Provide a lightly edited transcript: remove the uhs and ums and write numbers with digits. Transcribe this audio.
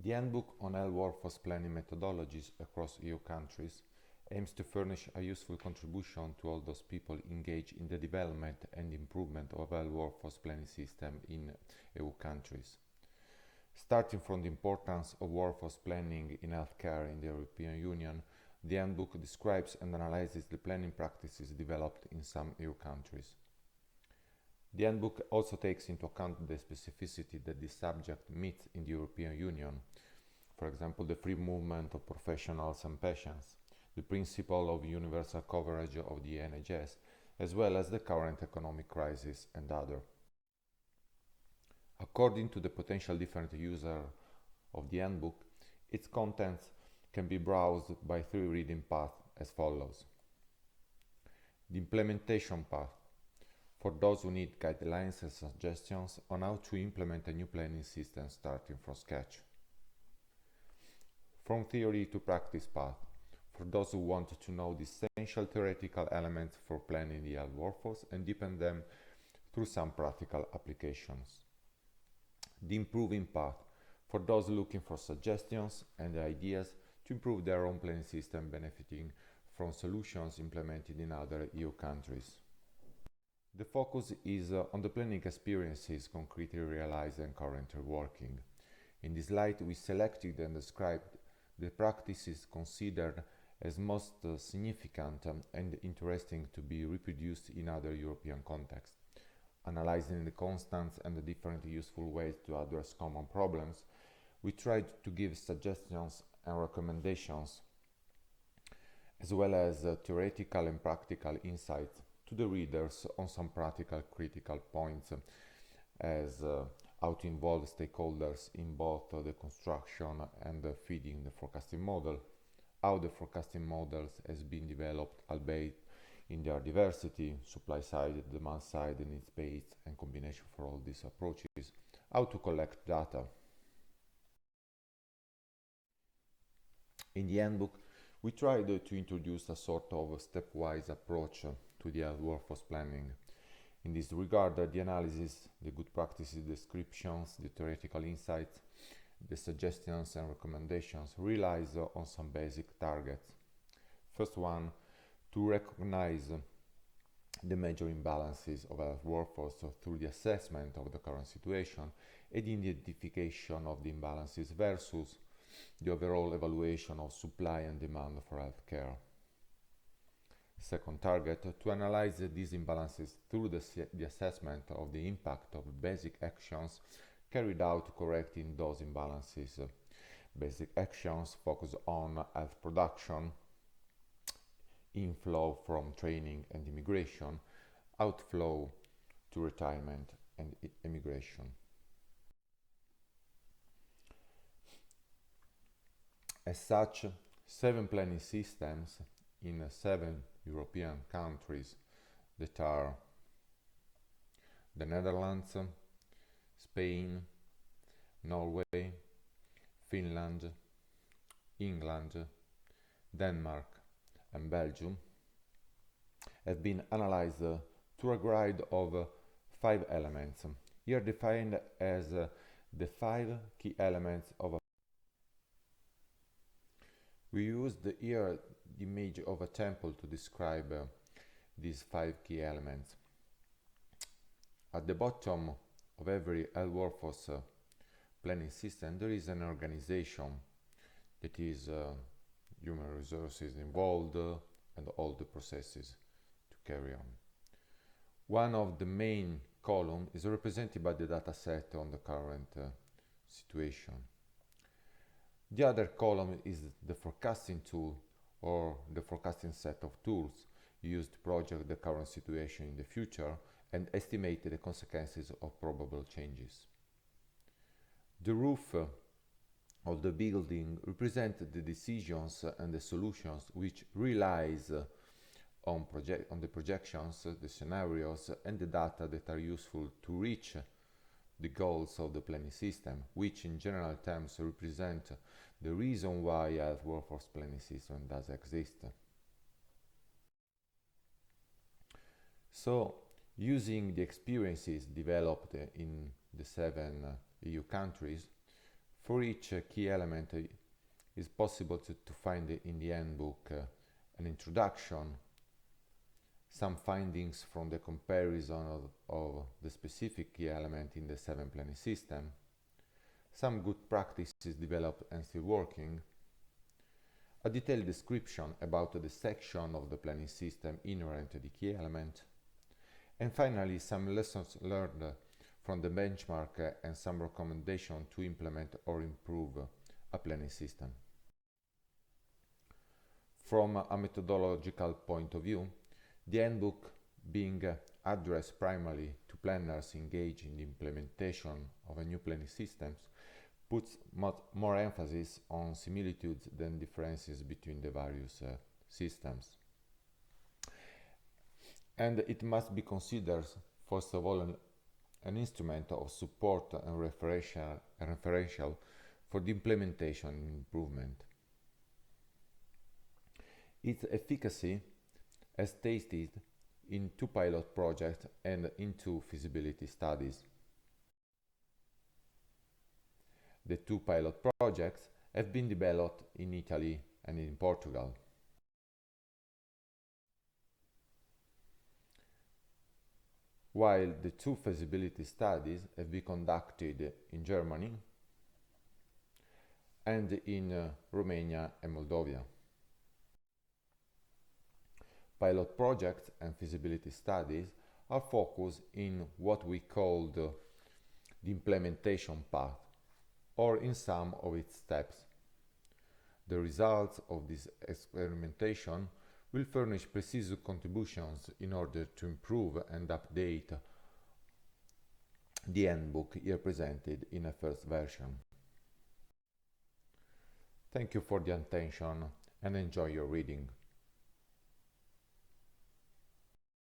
The Handbook on Health Workforce Planning Methodologies across EU countries aims to furnish a useful contribution to all those people engaged in the development and improvement of a health workforce planning system in EU countries. Starting from the importance of workforce planning in healthcare in the European Union, the Handbook describes and analyzes the planning practices developed in some EU countries. The Handbook also takes into account the specificity that this subject meets in the European Union, for example, the free movement of professionals and patients, the principle of universal coverage of the NHS, as well as the current economic crisis and other. According to the potential different user of the Handbook, its contents can be browsed by three reading paths as follows. The implementation path, for those who need guidelines and suggestions on how to implement a new planning system starting from scratch. From theory to practice path, for those who want to know the essential theoretical elements for planning the health workforce and deepen them through some practical applications. The improving path, for those looking for suggestions and ideas to improve their own planning system, benefiting from solutions implemented in other EU countries. The focus is on the planning experiences concretely realized and currently working. In this light, we selected and described the practices considered as most significant and interesting to be reproduced in other European contexts. Analyzing the constants and the different useful ways to address common problems, we tried to give suggestions and recommendations, as well as theoretical and practical insights to the readers on some practical critical points, as how to involve stakeholders in both the construction and the feeding the forecasting model, how the forecasting models has been developed, albeit in their diversity, supply side, demand side, needs-based, and combination for all these approaches, how to collect data. In the Handbook, we tried to introduce a sort of stepwise approach to the health workforce planning. In this regard, the analysis, the good practices descriptions, the theoretical insights, the suggestions and recommendations relies on some basic targets. First one, to recognize the major imbalances of health workforce through the assessment of the current situation and the identification of the imbalances versus the overall evaluation of supply and demand for healthcare. Second target, to analyze these imbalances through the assessment of the impact of basic actions carried out correcting those imbalances. Basic actions focus on health production, inflow from training and immigration, outflow to retirement and immigration. As such, 7 planning systems in 7 European countries that are the Netherlands, Spain, Norway, Finland, England, Denmark and Belgium have been analyzed through a grid of 5 elements, here defined as the 5 key elements of a. We used here the image of a temple to describe these 5 key elements. At the bottom of every health workforce planning system there is an organization that is human resources involved and all the processes to carry on. One of the main columns is represented by the data set on the current situation. The other column is the forecasting tool or the forecasting set of tools used to project the current situation in the future and estimate the consequences of probable changes. The roof of the building represents the decisions and the solutions which relies on the projections, the scenarios and the data that are useful to reach the goals of the planning system, which in general terms represent the reason why a health workforce planning system does exist. So, using the experiences developed in the 7 EU countries, For each key element, it is possible to find in the handbook an introduction, some findings from the comparison of the specific key element in the 7 planning system, some good practices developed and still working, a detailed description about the section of the planning system inherent to the key element, and finally some lessons learned from the benchmark and some recommendations to implement or improve a planning system. From a methodological point of view, the handbook, being addressed primarily to planners engaged in the implementation of a new planning system, puts more emphasis on similitudes than differences between the various systems. And it must be considered, first of all, an instrument of support and referential for the implementation and improvement. Its efficacy as tested in 2 pilot projects and in 2 feasibility studies. The 2 pilot projects have been developed in Italy and in Portugal. While the 2 feasibility studies have been conducted in Germany and in Romania and Moldova. Pilot projects and feasibility studies are focused in what we call the implementation path, or in some of its steps. The results of this experimentation will furnish precise contributions in order to improve and update the handbook here presented in a first version. Thank you for the attention and enjoy your reading.